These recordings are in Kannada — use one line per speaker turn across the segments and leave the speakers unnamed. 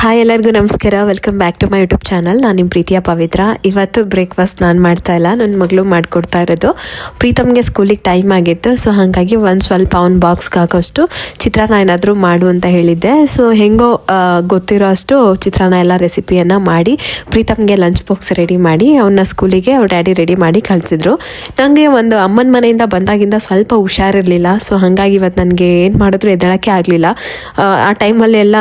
ಹಾಯ್ ಎಲ್ಲರಿಗೂ ನಮಸ್ಕಾರ. Welcome back to my YouTube channel. ನಾನು ನಿಮ್ಮ ಪ್ರೀತಿಯ ಪವಿತ್ರ. ಇವತ್ತು ಬ್ರೇಕ್ಫಾಸ್ಟ್ ನಾನು ಮಾಡ್ತಾ ಇಲ್ಲ, ನನ್ನ ಮಗಳು ಮಾಡಿಕೊಡ್ತಾ ಇರೋದು. ಪ್ರೀತಮ್ಗೆ ಸ್ಕೂಲಿಗೆ ಟೈಮ್ ಆಗಿತ್ತು, ಸೊ ಹಾಗಾಗಿ ಒಂದು ಸ್ವಲ್ಪ ಅವ್ನ ಬಾಕ್ಸ್ಗೆ ಹಾಕೋಷ್ಟು ಚಿತ್ರಾನ್ನ ಏನಾದರೂ ಮಾಡು ಅಂತ ಹೇಳಿದ್ದೆ. ಸೊ ಹೆಂಗೋ ಗೊತ್ತಿರೋ ಅಷ್ಟು ಚಿತ್ರಾನ್ನ ಎಲ್ಲ ರೆಸಿಪಿಯನ್ನು ಮಾಡಿ ಪ್ರೀತಮ್ಗೆ ಲಂಚ್ ಬಾಕ್ಸ್ ರೆಡಿ ಮಾಡಿ ಅವನ್ನ ಸ್ಕೂಲಿಗೆ ಅವ್ರ ಡ್ಯಾಡಿ ರೆಡಿ ಮಾಡಿ ಕಳಿಸಿದ್ರು. ನನಗೆ ಒಂದು ಅಮ್ಮನ ಮನೆಯಿಂದ ಬಂದಾಗಿಂದ ಸ್ವಲ್ಪ ಹುಷಾರಿರಲಿಲ್ಲ, ಸೊ ಹಾಗಾಗಿ ಇವತ್ತು ನನಗೆ ಏನು ಮಾಡಿದ್ರು ಎದ್ದೇಳೋಕ್ಕೆ ಆಗಲಿಲ್ಲ. ಆ ಟೈಮಲ್ಲಿ ಎಲ್ಲ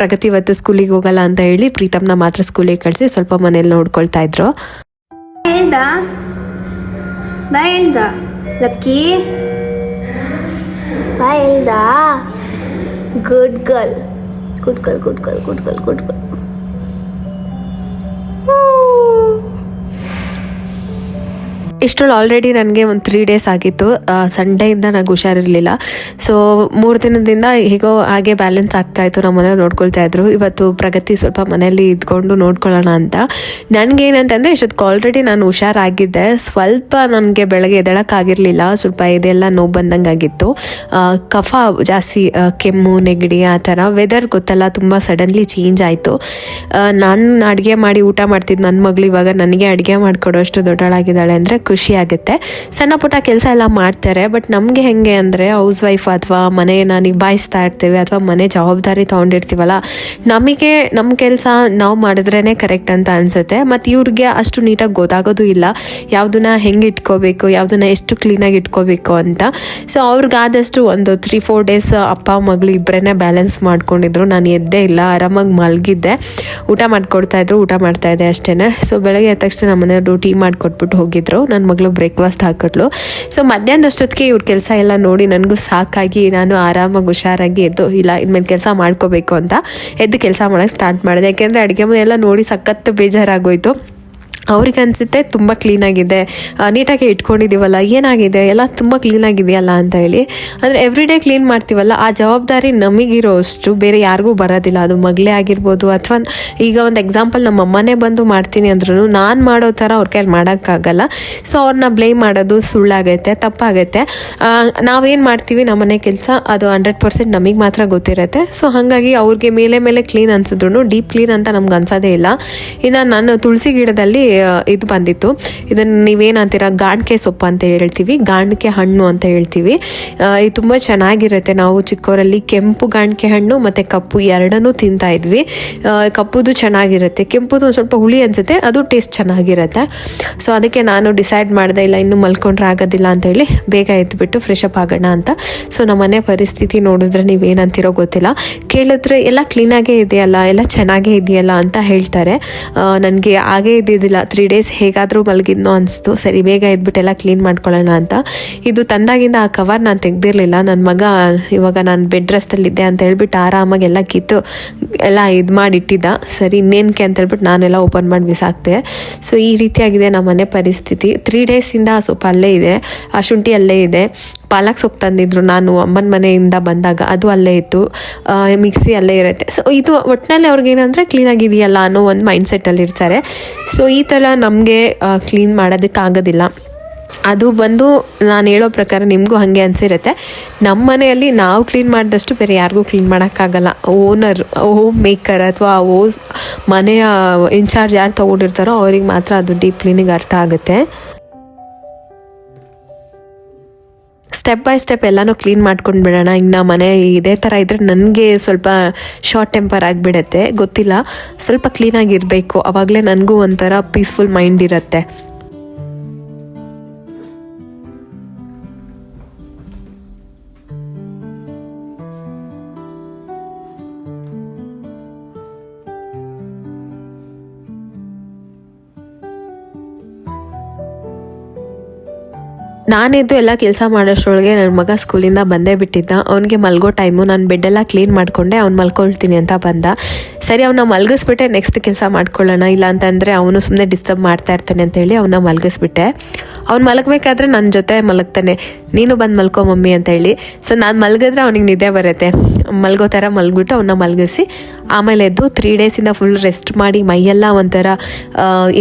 ಪ್ರಗತಿ ಇವತ್ತು ಸ್ಕೂಲಿಗೆ ಹೋಗಲ್ಲ ಅಂತ ಹೇಳಿ ಪ್ರೀತಮ್ನ ಮಾತ್ರ ಸ್ಕೂಲಿಗೆ ಕಳಿಸಿ ಸ್ವಲ್ಪ ಮನೇಲಿ ನೋಡ್ಕೊಳ್ತಾ ಇದ್ರು.
Lucky good girl good girl good girl good girl good girl.
ಇಷ್ಟರಲ್ಲಿ ಆಲ್ರೆಡಿ ನನಗೆ ಒಂದು 3 ಡೇಸ್ ಆಗಿತ್ತು. ಸಂಡೇಯಿಂದ ನನಗೆ ಹುಷಾರಿರಲಿಲ್ಲ. ಸೊ 3 ದಿನದಿಂದ ಹೇಗೋ ಹಾಗೆ ಬ್ಯಾಲೆನ್ಸ್ ಆಗ್ತಾಯಿತ್ತು. ನಮ್ಮ ಮನೆಯವ್ರು ನೋಡ್ಕೊಳ್ತಾ ಇದ್ರು. ಇವತ್ತು ಪ್ರಗತಿ ಸ್ವಲ್ಪ ಮನೆಯಲ್ಲಿ ಇದ್ಕೊಂಡು ನೋಡ್ಕೊಳ್ಳೋಣ ಅಂತ. ನನಗೇನಂತಂದರೆ ಇಷ್ಟೊತ್ತಿಗೆ ಆಲ್ರೆಡಿ ನಾನು ಹುಷಾರಾಗಿದ್ದೆ. ಸ್ವಲ್ಪ ನನಗೆ ಬೆಳಗ್ಗೆ ಎದ್ದೇಳೋಕ್ಕಾಗಿರಲಿಲ್ಲ, ಸ್ವಲ್ಪ ಇದೆಲ್ಲ ನೋವು ಬಂದಂಗೆ ಆಗಿತ್ತು. ಕಫ ಜಾಸ್ತಿ, ಕೆಮ್ಮು ನೆಗಡಿ ಆ ಥರ. ವೆದರ್ ಗೊತ್ತಲ್ಲ, ತುಂಬ ಸಡನ್ಲಿ ಚೇಂಜ್ ಆಯಿತು. ನಾನು ಅಡುಗೆ ಮಾಡಿ ಊಟ ಮಾಡ್ತಿದ್ದು ನನ್ನ ಮಗಳು ಇವಾಗ ನನಗೆ ಅಡುಗೆ ಮಾಡಿಕೊಡೋಷ್ಟು ದೊಡ್ಡಳಾಗಿದ್ದಾಳೆ ಅಂದರೆ ಖುಷಿ ಆಗುತ್ತೆ. ಸಣ್ಣ ಪುಟ್ಟ ಕೆಲಸ ಎಲ್ಲ ಮಾಡ್ತಾರೆ. ಬಟ್ ನಮಗೆ ಹೆಂಗೆ ಅಂದರೆ ಹೌಸ್ ವೈಫ್ ಅಥವಾ ಮನೆಯನ್ನು ನಿಭಾಯಿಸ್ತಾ ಇರ್ತೀವಿ ಅಥವಾ ಮನೆ ಜವಾಬ್ದಾರಿ ತೊಗೊಂಡಿರ್ತೀವಲ್ಲ, ನಮಗೆ ನಮ್ಮ ಕೆಲಸ ನಾವು ಮಾಡಿದ್ರೇ ಕರೆಕ್ಟ್ ಅಂತ ಅನಿಸುತ್ತೆ. ಮತ್ತು ಇವ್ರಿಗೆ ಅಷ್ಟು ನೀಟಾಗಿ ಗೊತ್ತಾಗೋದು ಇಲ್ಲ ಯಾವುದನ್ನ ಹೆಂಗೆ ಇಟ್ಕೋಬೇಕು, ಯಾವುದನ್ನ ಎಷ್ಟು ಕ್ಲೀನಾಗಿ ಇಟ್ಕೋಬೇಕು ಅಂತ. ಸೊ ಅವ್ರಿಗಾದಷ್ಟು ಒಂದು 3-4 ಡೇಸ್ ಅಪ್ಪ ಮಗಳು ಇಬ್ಬರೇ ಬ್ಯಾಲೆನ್ಸ್ ಮಾಡ್ಕೊಂಡಿದ್ರು. ನಾನು ಎದ್ದೇ ಇಲ್ಲ, ಆರಾಮಾಗಿ ಮಲಗಿದ್ದೆ. ಊಟ ಮಾಡಿಕೊಡ್ತಾಯಿದ್ರು, ಊಟ ಮಾಡ್ತಾಯಿದ್ದೆ ಅಷ್ಟೇ. ಸೊ ಬೆಳಗ್ಗೆ ಎದ್ದ ತಕ್ಷಣ ನಮ್ಮ ಮನೆಯವರು ಟೀ ಮಾಡಿಕೊಟ್ಬಿಟ್ಟು ಹೋಗಿದ್ರು. ನನ್ನ ಮಗಳು ಬ್ರೇಕ್ಫಾಸ್ಟ್ ಹಾಕಿಟ್ಲು. ಸೊ ಮಧ್ಯಾಹ್ನದಷ್ಟೊತ್ತಿಗೆ ಇವ್ರ ಕೆಲಸ ಎಲ್ಲ ನೋಡಿ ನನಗೂ ಸಾಕಾಗಿ ನಾನು ಆರಾಮಾಗಿ ಹುಷಾರಾಗಿ ಎದ್ದು ಇಲ್ಲ ಇನ್ಮೇಲೆ ಕೆಲಸ ಮಾಡ್ಕೋಬೇಕು ಅಂತ ಎದ್ದು ಕೆಲಸ ಮಾಡೋಕ್ಕೆ ಸ್ಟಾರ್ಟ್ ಮಾಡಿದೆ. ಯಾಕೆಂದರೆ ಅಡುಗೆ ಮನೆ ಎಲ್ಲ ನೋಡಿ ಸಖತ್ತು ಬೇಜಾರಾಗೋಯ್ತು. ಅವ್ರಿಗೆ ಅನಿಸುತ್ತೆ ತುಂಬ ಕ್ಲೀನಾಗಿದೆ, ನೀಟಾಗಿ ಇಟ್ಕೊಂಡಿದ್ದೀವಲ್ಲ, ಏನಾಗಿದೆ ಎಲ್ಲ ತುಂಬ ಕ್ಲೀನಾಗಿದೆಯಲ್ಲ ಅಂತ ಹೇಳಿ. ಅಂದರೆ ಎವ್ರಿ ಡೇ ಕ್ಲೀನ್ ಮಾಡ್ತೀವಲ್ಲ, ಆ ಜವಾಬ್ದಾರಿ ನಮಗಿರೋ ಅಷ್ಟು ಬೇರೆ ಯಾರಿಗೂ ಬರೋದಿಲ್ಲ. ಅದು ಮಗಳೇ ಆಗಿರ್ಬೋದು ಅಥವಾ ಈಗ ಒಂದು ಎಕ್ಸಾಂಪಲ್ ನಮ್ಮ ಅಮ್ಮನೇ ಬಂದು ಮಾಡ್ತೀನಿ ಅಂದ್ರೂ ನಾನು ಮಾಡೋ ಥರ ಅವ್ರ ಕೈಲಿ ಮಾಡೋಕ್ಕಾಗಲ್ಲ. ಸೊ ಅವ್ರನ್ನ ಬ್ಲೇಮ್ ಮಾಡೋದು ಸುಳ್ಳಾಗೈತೆ, ತಪ್ಪಾಗೈತೆ. ನಾವೇನು ಮಾಡ್ತೀವಿ ನಮ್ಮನೆ ಕೆಲಸ ಅದು 100% ನಮಗೆ ಮಾತ್ರ ಗೊತ್ತಿರುತ್ತೆ. ಸೊ ಹಾಗಾಗಿ ಅವ್ರಿಗೆ ಮೇಲೆ ಕ್ಲೀನ್ ಅನ್ಸಿದ್ರು ಡೀಪ್ ಕ್ಲೀನ್ ಅಂತ ನಮ್ಗೆ ಅನ್ಸೋದೇ ಇಲ್ಲ. ಇನ್ನು ನಾನು ತುಳಸಿ ಗಿಡದಲ್ಲಿ ಇದು ಬಂದಿತ್ತು. ಇದನ್ನು ನೀವೇನಂತೀರ, ಗಾಣಿಕೆ ಸೊಪ್ಪು ಅಂತ ಹೇಳ್ತೀವಿ, ಗಾಣಿಕೆ ಹಣ್ಣು ಅಂತ ಹೇಳ್ತೀವಿ. ಇದು ತುಂಬ ಚೆನ್ನಾಗಿರುತ್ತೆ. ನಾವು ಚಿಕ್ಕವರಲ್ಲಿ ಕೆಂಪು ಗಾಣಿಕೆ ಹಣ್ಣು ಮತ್ತು ಕಪ್ಪು ಎರಡನ್ನೂ ತಿಂತಾ ಇದ್ವಿ. ಕಪ್ಪುದು ಚೆನ್ನಾಗಿರುತ್ತೆ, ಕೆಂಪುದು ಒಂದು ಸ್ವಲ್ಪ ಹುಳಿ ಅನಿಸುತ್ತೆ, ಅದು ಟೇಸ್ಟ್ ಚೆನ್ನಾಗಿರುತ್ತೆ. ಸೊ ಅದಕ್ಕೆ ನಾನು ಡಿಸೈಡ್ ಮಾಡಿದೆ, ಇಲ್ಲ ಇನ್ನೂ ಮಲ್ಕೊಂಡ್ರೆ ಆಗೋದಿಲ್ಲ ಅಂತೇಳಿ ಬೇಗ ಎದ್ದುಬಿಟ್ಟು ಫ್ರೆಶ್ ಅಪ್ ಆಗೋಣ ಅಂತ. ಸೊ ನಮ್ಮ ಮನೆ ಪರಿಸ್ಥಿತಿ ನೋಡಿದ್ರೆ ನೀವೇನಂತಿರೋ ಗೊತ್ತಿಲ್ಲ. ಕೇಳಿದ್ರೆ ಎಲ್ಲ ಕ್ಲೀನಾಗೇ ಇದೆಯಲ್ಲ, ಎಲ್ಲ ಚೆನ್ನಾಗೇ ಇದೆಯಲ್ಲ ಅಂತ ಹೇಳ್ತಾರೆ. ನನಗೆ ಹಾಗೇ ಇದ್ದಿದ್ದಿಲ್ಲ. 3 ಡೇಸ್ ಹೇಗಾದರೂ ಮಲಗಿದ್ನೋ ಅನಿಸ್ತು. ಸರಿ ಬೇಗ ಎದ್ಬಿಟ್ಟೆಲ್ಲ ಕ್ಲೀನ್ ಮಾಡ್ಕೊಳ್ಳೋಣ ಅಂತ. ಇದು ತಂದಾಗಿಂದ ಆ ಕವರ್ ನಾನು ತೆಗ್ದಿರಲಿಲ್ಲ. ನನ್ನ ಮಗ ಇವಾಗ ನಾನು ಬೆಡ್ ರೆಸ್ಟಲ್ಲಿದ್ದೆ ಅಂತ ಹೇಳ್ಬಿಟ್ಟು ಆರಾಮಾಗಿ ಎಲ್ಲ ಕಿತ್ತು ಎಲ್ಲ ಇದು ಮಾಡಿಟ್ಟಿದ್ದ. ಸರಿ ಇನ್ನೇನಕ್ಕೆ ಅಂತ ಹೇಳ್ಬಿಟ್ಟು ನಾನೆಲ್ಲ ಓಪನ್ ಮಾಡಿ ಬಿಸಾಕ್ತೆ. ಸೊ ಈ ರೀತಿಯಾಗಿದೆ ನಮ್ಮ ಮನೆ ಪರಿಸ್ಥಿತಿ. 3 ಡೇಸಿಂದ ಆ ಸೊಪ್ಪು ಅಲ್ಲೇ ಇದೆ, ಆ ಶುಂಠಿ ಅಲ್ಲೇ ಇದೆ. ಪಾಲಕ್ ಸೊಪ್ಪು ತಂದಿದ್ರು ನಾನು ಅಮ್ಮನ ಮನೆಯಿಂದ ಬಂದಾಗ, ಅದು ಅಲ್ಲೇ ಇತ್ತು. ಮಿಕ್ಸಿ ಅಲ್ಲೇ ಇರುತ್ತೆ. ಸೊ ಇದು ಒಟ್ಟಿನಲ್ಲಿ ಅವ್ರಿಗೇನಂದರೆ ಕ್ಲೀನಾಗಿದೆಯಲ್ಲ ಅನ್ನೋ ಒಂದು ಮೈಂಡ್ಸೆಟ್ಟಲ್ಲಿ ಇರ್ತಾರೆ. ಸೊ ಈ ಥರ ನಮಗೆ ಕ್ಲೀನ್ ಮಾಡೋದಕ್ಕಾಗೋದಿಲ್ಲ. ಅದು ಬಂದು ನಾನು ಹೇಳೋ ಪ್ರಕಾರ ನಿಮಗೂ ಹಾಗೆ ಅನಿಸಿರುತ್ತೆ. ನಮ್ಮ ಮನೆಯಲ್ಲಿ ನಾವು ಕ್ಲೀನ್ ಮಾಡಿದಷ್ಟು ಬೇರೆ ಯಾರಿಗೂ ಕ್ಲೀನ್ ಮಾಡೋಕ್ಕಾಗಲ್ಲ. ಓನರ್, ಹೋಮ್ ಮೇಕರ್ ಅಥವಾ ಮನೆಯ ಇನ್ಚಾರ್ಜ್ ಯಾರು ತೊಗೊಂಡಿರ್ತಾರೋ ಅವ್ರಿಗೆ ಮಾತ್ರ ಅದು ಡೀಪ್ ಕ್ಲೀನಿಂಗ್ ಅರ್ಥ ಆಗುತ್ತೆ. ಸ್ಟೆಪ್ ಬೈ ಸ್ಟೆಪ್ ಎಲ್ಲನೂ ಕ್ಲೀನ್ ಮಾಡ್ಕೊಂಡು ಬಿಡೋಣ. ಇನ್ನು ಮನೆ ಇದೇ ಥರ ಇದ್ದರೆ ನನಗೆ ಸ್ವಲ್ಪ ಶಾರ್ಟ್ ಟೆಂಪರ್ ಆಗಿಬಿಡುತ್ತೆ, ಗೊತ್ತಿಲ್ಲ. ಸ್ವಲ್ಪ ಕ್ಲೀನಾಗಿರಬೇಕು, ಆವಾಗಲೇ ನನಗೂ ಒಂಥರ ಪೀಸ್ಫುಲ್ ಮೈಂಡ್ ಇರುತ್ತೆ. ನಾನಿದ್ದು ಎಲ್ಲ ಕೆಲಸ ಮಾಡೋಷ್ಟರೊಳಗೆ ನನ್ನ ಮಗ ಸ್ಕೂಲಿಂದ ಬಂದೇ ಬಿಟ್ಟಿದ್ದ. ಅವನಿಗೆ ಮಲ್ಗೋ ಟೈಮು. ನಾನು ಬೆಡ್ಡೆಲ್ಲ ಕ್ಲೀನ್ ಮಾಡಿಕೊಂಡೆ, ಅವ್ನು ಮಲ್ಕೊಳ್ತೀನಿ ಅಂತ ಬಂದ. ಸರಿ ಅವನ್ನ ಮಲಗಿಸ್ಬಿಟ್ಟೆ ನೆಕ್ಸ್ಟ್ ಕೆಲಸ ಮಾಡ್ಕೊಳ್ಳೋಣ, ಇಲ್ಲ ಅಂತಂದರೆ ಅವನು ಸುಮ್ಮನೆ ಡಿಸ್ಟರ್ಬ್ ಮಾಡ್ತಾ ಇರ್ತಾನೆ ಅಂತೇಳಿ ಅವನ್ನ ಮಲಗಿಸ್ಬಿಟ್ಟೆ. ಅವ್ನು ಮಲಗಬೇಕಾದ್ರೆ ನನ್ನ ಜೊತೆ ಮಲಗ್ತಾನೆ, ನೀನು ಬಂದು ಮಲ್ಕೊ ಮಮ್ಮಿ ಅಂತ ಹೇಳಿ. ಸೊ ನಾನು ಮಲಗಿದ್ರೆ ಅವನಿಗೆ ನಿದ್ದೆ ಬರುತ್ತೆ. ಮಲ್ಗೋ ಥರ ಮಲಗಿಬಿಟ್ಟು ಅವನ್ನ ಮಲಗಿಸಿ ಆಮೇಲೆ ಎದ್ದು 3 ಡೇಸಿಂದ ಫುಲ್ ರೆಸ್ಟ್ ಮಾಡಿ ಮೈಯೆಲ್ಲ ಒಂಥರ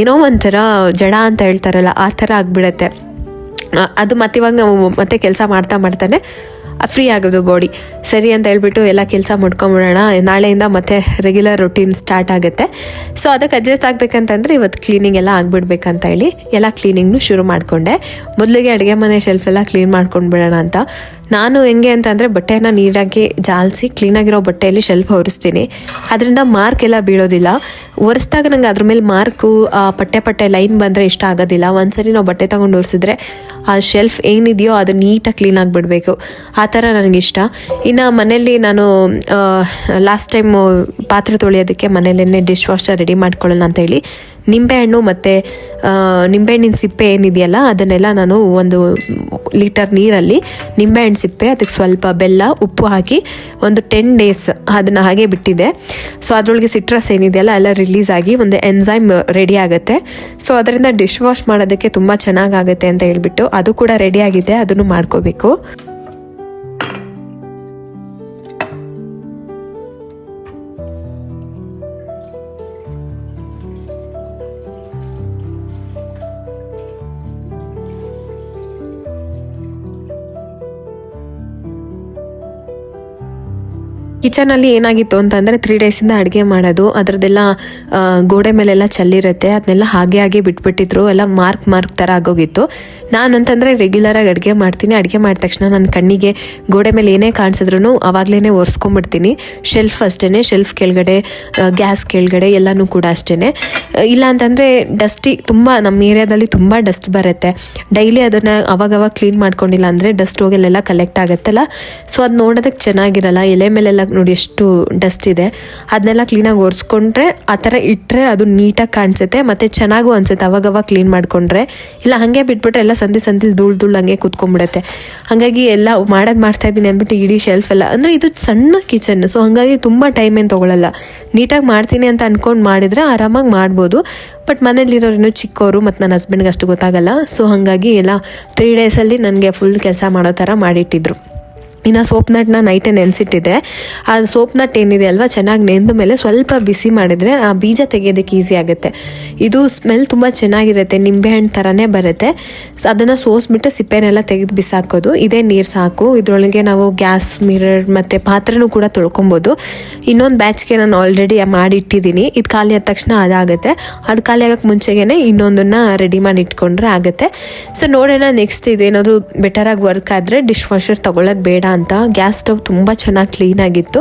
ಏನೋ ಒಂಥರ ಜಡ ಅಂತ ಹೇಳ್ತಾರಲ್ಲ ಆ ಥರ ಆಗಿಬಿಡತ್ತೆ. ಅದು ಮತ್ತೆ ಇವಾಗ ಮತ್ತೆ ಕೆಲಸ ಮಾಡ್ತಾನೆ ಫ್ರೀ ಆಗೋದು ಬಾಡಿ. ಸರಿ ಅಂತ ಹೇಳ್ಬಿಟ್ಟು ಎಲ್ಲ ಕೆಲಸ ಮಾಡ್ಕೊಂಬಿಡೋಣ, ನಾಳೆಯಿಂದ ಮತ್ತೆ ರೆಗ್ಯುಲರ್ ರೊಟೀನ್ ಸ್ಟಾರ್ಟ್ ಆಗುತ್ತೆ. ಸೊ ಅದಕ್ಕೆ ಅಡ್ಜಸ್ಟ್ ಆಗಬೇಕಂತಂದರೆ ಇವತ್ತು ಕ್ಲೀನಿಂಗ್ ಎಲ್ಲ ಆಗಿಬಿಡ್ಬೇಕಂತ ಹೇಳಿ ಎಲ್ಲ ಕ್ಲೀನಿಂಗ್ನು ಶುರು ಮಾಡಿಕೊಂಡೆ. ಮೊದಲಿಗೆ ಅಡುಗೆ ಮನೆ ಶೆಲ್ಫ್ ಎಲ್ಲ ಕ್ಲೀನ್ ಮಾಡ್ಕೊಂಡು ಬಿಡೋಣ ಅಂತ. ನಾನು ಹೆಂಗೆ ಅಂತಂದರೆ ಬಟ್ಟೆನ ನೀರಾಗಿ ಜಾಲಿಸಿ ಕ್ಲೀನಾಗಿರೋ ಬಟ್ಟೆಯಲ್ಲಿ ಶೆಲ್ಫ್ ಒರೆಸ್ತೀನಿ. ಅದರಿಂದ ಮಾರ್ಕ್ ಎಲ್ಲ ಬೀಳೋದಿಲ್ಲ. ಒರೆಸ್ದಾಗ ನಂಗೆ ಅದ್ರ ಮೇಲೆ ಮಾರ್ಕು ಪಟ್ಟೆ ಲೈನ್ ಬಂದರೆ ಇಷ್ಟ ಆಗೋದಿಲ್ಲ. ಒಂದ್ಸರಿ ನಾವು ಬಟ್ಟೆ ತೊಗೊಂಡು ಒರೆಸಿದ್ರೆ ಆ ಶೆಲ್ಫ್ ಏನಿದೆಯೋ ಅದು ನೀಟಾಗಿ ಕ್ಲೀನಾಗಿ ಬಿಡಬೇಕು, ಆ ಥರ ನನಗಿಷ್ಟ. ಇನ್ನು ಮನೇಲಿ ನಾನು ಲಾಸ್ಟ್ ಟೈಮು ಪಾತ್ರೆ ತೊಳೆಯೋದಕ್ಕೆ ಮನೇಲೇ ಡಿಶ್ ವಾಷರ್ ರೆಡಿ ಮಾಡ್ಕೊಳ್ಳೋಣ ಅಂತೇಳಿ ನಿಂಬೆಹಣ್ಣು ಮತ್ತು ನಿಂಬೆಹಣ್ಣಿನ ಸಿಪ್ಪೆ ಏನಿದೆಯಲ್ಲ ಅದನ್ನೆಲ್ಲ ನಾನು 1 ಲೀಟರ್ ನೀರಲ್ಲಿ ನಿಂಬೆಹಣ್ಣು ಸಿಪ್ಪೆ, ಅದಕ್ಕೆ ಸ್ವಲ್ಪ ಬೆಲ್ಲ, ಉಪ್ಪು ಹಾಕಿ ಒಂದು 10 ಡೇಸ್ ಅದನ್ನು ಹಾಗೆ ಬಿಟ್ಟಿದೆ. ಸೊ ಅದರೊಳಗೆ ಸಿಟ್ರಸ್ ಏನಿದೆಯಲ್ಲ ಎಲ್ಲ ರಿಲೀಸ್ ಆಗಿ ಒಂದು ಎನ್ಸೈಮ್ ರೆಡಿ ಆಗುತ್ತೆ. ಸೊ ಅದರಿಂದ ಡಿಶ್ ವಾಶ್ ಮಾಡೋದಕ್ಕೆ ತುಂಬ ಚೆನ್ನಾಗಾಗುತ್ತೆ ಅಂತ ಹೇಳ್ಬಿಟ್ಟು ಅದು ಕೂಡ ರೆಡಿ ಆಗಿದೆ, ಅದನ್ನು ಮಾಡ್ಕೋಬೇಕು. ಕಿಚನಲ್ಲಿ ಏನಾಗಿತ್ತು ಅಂತಂದರೆ 3 ಡೇಸಿಂದ ಅಡುಗೆ ಮಾಡೋದು, ಅದರದ್ದೆಲ್ಲ ಗೋಡೆ ಮೇಲೆಲ್ಲ ಚಲ್ಲಿರುತ್ತೆ, ಅದನ್ನೆಲ್ಲ ಹಾಗೆ ಬಿಟ್ಬಿಟ್ಟಿದ್ರು, ಎಲ್ಲ ಮಾರ್ಕ್ ಥರ ಆಗೋಗಿತ್ತು. ನಾನಂತಂದರೆ ರೆಗ್ಯುಲರಾಗಿ ಅಡುಗೆ ಮಾಡ್ತೀನಿ. ಅಡುಗೆ ಮಾಡಿದ ತಕ್ಷಣ ನನ್ನ ಕಣ್ಣಿಗೆ ಗೋಡೆ ಮೇಲೆ ಏನೇ ಕಾಣಿಸಿದ್ರೂ ಆವಾಗಲೇ ಒರೆಸ್ಕೊಂಡ್ಬಿಡ್ತೀನಿ. ಶೆಲ್ಫ್ ಅಷ್ಟೇ, ಶೆಲ್ಫ್ ಕೆಳಗಡೆ, ಗ್ಯಾಸ್ ಕೆಳಗಡೆ ಎಲ್ಲನೂ ಕೂಡ ಅಷ್ಟೇ. ಇಲ್ಲ ಅಂತಂದರೆ ತುಂಬ ನಮ್ಮ ಏರಿಯಾದಲ್ಲಿ ತುಂಬ ಡಸ್ಟ್ ಬರುತ್ತೆ. ಡೈಲಿ ಅದನ್ನು ಅವಾಗವಾಗ ಕ್ಲೀನ್ ಮಾಡ್ಕೊಂಡಿಲ್ಲ ಅಂದರೆ ಡಸ್ಟ್ ಹೋಗೆಲ್ಲ ಕಲೆಕ್ಟ್ ಆಗುತ್ತಲ್ಲ, ಸೊ ಅದು ನೋಡೋದಕ್ಕೆ ಚೆನ್ನಾಗಿರಲ್ಲ. ಎಲೆ ಮೇಲೆಲ್ಲ ನೋಡಿ ಎಷ್ಟು ಡಸ್ಟ್ ಇದೆ, ಅದನ್ನೆಲ್ಲ ಕ್ಲೀನಾಗಿ ಒರೆಸ್ಕೊಂಡ್ರೆ ಆ ಥರ ಇಟ್ಟರೆ ಅದು ನೀಟಾಗಿ ಕಾಣಿಸುತ್ತೆ ಮತ್ತು ಚೆನ್ನಾಗೂ ಅನಿಸುತ್ತೆ ಅವಾಗವಾಗ ಕ್ಲೀನ್ ಮಾಡಿಕೊಂಡ್ರೆ. ಇಲ್ಲ ಹಾಗೆ ಬಿಟ್ಬಿಟ್ರೆ ಎಲ್ಲ ಸಂದಿಲ್ ಧೂಳು ಹಂಗೆ ಕೂತ್ಕೊಂಡ್ಬಿಡುತ್ತೆ. ಹಾಗಾಗಿ ಎಲ್ಲ ಮಾಡ್ತಾ ಇದ್ದೀನಿ ಅಂದ್ಬಿಟ್ಟು ಇಡೀ ಶೆಲ್ಫ್ ಎಲ್ಲ, ಅಂದರೆ ಇದು ಸಣ್ಣ ಕಿಚನ್, ಸೊ ಹಾಗಾಗಿ ತುಂಬ ಟೈಮ್ ಏನು ತೊಗೊಳ್ಳಲ್ಲ. ನೀಟಾಗಿ ಮಾಡ್ತೀನಿ ಅಂತ ಅಂದ್ಕೊಂಡು ಮಾಡಿದರೆ ಆರಾಮಾಗಿ ಮಾಡ್ಬೋದು. ಬಟ್ ಮನೇಲಿರೋರು ಇನ್ನೂ ಚಿಕ್ಕವರು ಮತ್ತು ನನ್ನ ಹಸ್ಬೆಂಡ್ಗೆ ಅಷ್ಟು ಗೊತ್ತಾಗಲ್ಲ. ಸೊ ಹಾಗಾಗಿ ಎಲ್ಲ 3 ಡೇಸಲ್ಲಿ ನನಗೆ ಫುಲ್ ಕೆಲಸ ಮಾಡೋ ಥರ ಮಾಡಿಟ್ಟಿದ್ರು. ಇನ್ನು ಸೋಪ್ ನಟ್ನ ನೈಟೇ ನೆನೆಸಿಟ್ಟಿದೆ. ಆ ಸೋಪ್ ನಟ್ ಏನಿದೆ ಅಲ್ವಾ, ಚೆನ್ನಾಗಿ ನೆಂದ ಮೇಲೆ ಸ್ವಲ್ಪ ಬಿಸಿ ಮಾಡಿದರೆ ಆ ಬೀಜ ತೆಗೆಯೋದಕ್ಕೆ ಈಸಿ ಆಗುತ್ತೆ. ಇದು ಸ್ಮೆಲ್ ತುಂಬ ಚೆನ್ನಾಗಿರುತ್ತೆ, ನಿಂಬೆಹಣ್ಣು ಥರನೇ ಬರುತ್ತೆ. ಅದನ್ನು ಸೋಸ್ಬಿಟ್ಟು ಸಿಪ್ಪೆನೆಲ್ಲ ತೆಗೆದು ಬಿಸಾಕೋದು. ಇದೇ ನೀರು ಸಾಕು. ಇದರೊಳಗೆ ನಾವು ಗ್ಯಾಸ್, ಮಿರರ್ ಮತ್ತು ಪಾತ್ರೆನೂ ಕೂಡ ತೊಳ್ಕೊಬೋದು. ಇನ್ನೊಂದು ಬ್ಯಾಚ್ಗೆ ನಾನು ಆಲ್ರೆಡಿ ಮಾಡಿಟ್ಟಿದ್ದೀನಿ. ಇದು ಖಾಲಿ ಆದ ತಕ್ಷಣ ಅದಾಗುತ್ತೆ. ಅದು ಖಾಲಿ ಆಗೋಕ್ಕೆ ಮುಂಚೆಗೇ ಇನ್ನೊಂದನ್ನು ರೆಡಿ ಮಾಡಿ ಇಟ್ಕೊಂಡ್ರೆ ಆಗುತ್ತೆ. ಸೊ ನೋಡೋಣ ನೆಕ್ಸ್ಟ್ ಇದೇನಾದರೂ ಬೆಟರಾಗಿ ವರ್ಕ್ ಆದರೆ ಡಿಶ್ ವಾಷರ್ ತೊಗೊಳ್ಳೋದು ಬೇಡ ಅಂತ. ಗ್ಯಾಸ್ ಸ್ಟವ್ ತುಂಬ ಚೆನ್ನಾಗಿ ಕ್ಲೀನಾಗಿತ್ತು,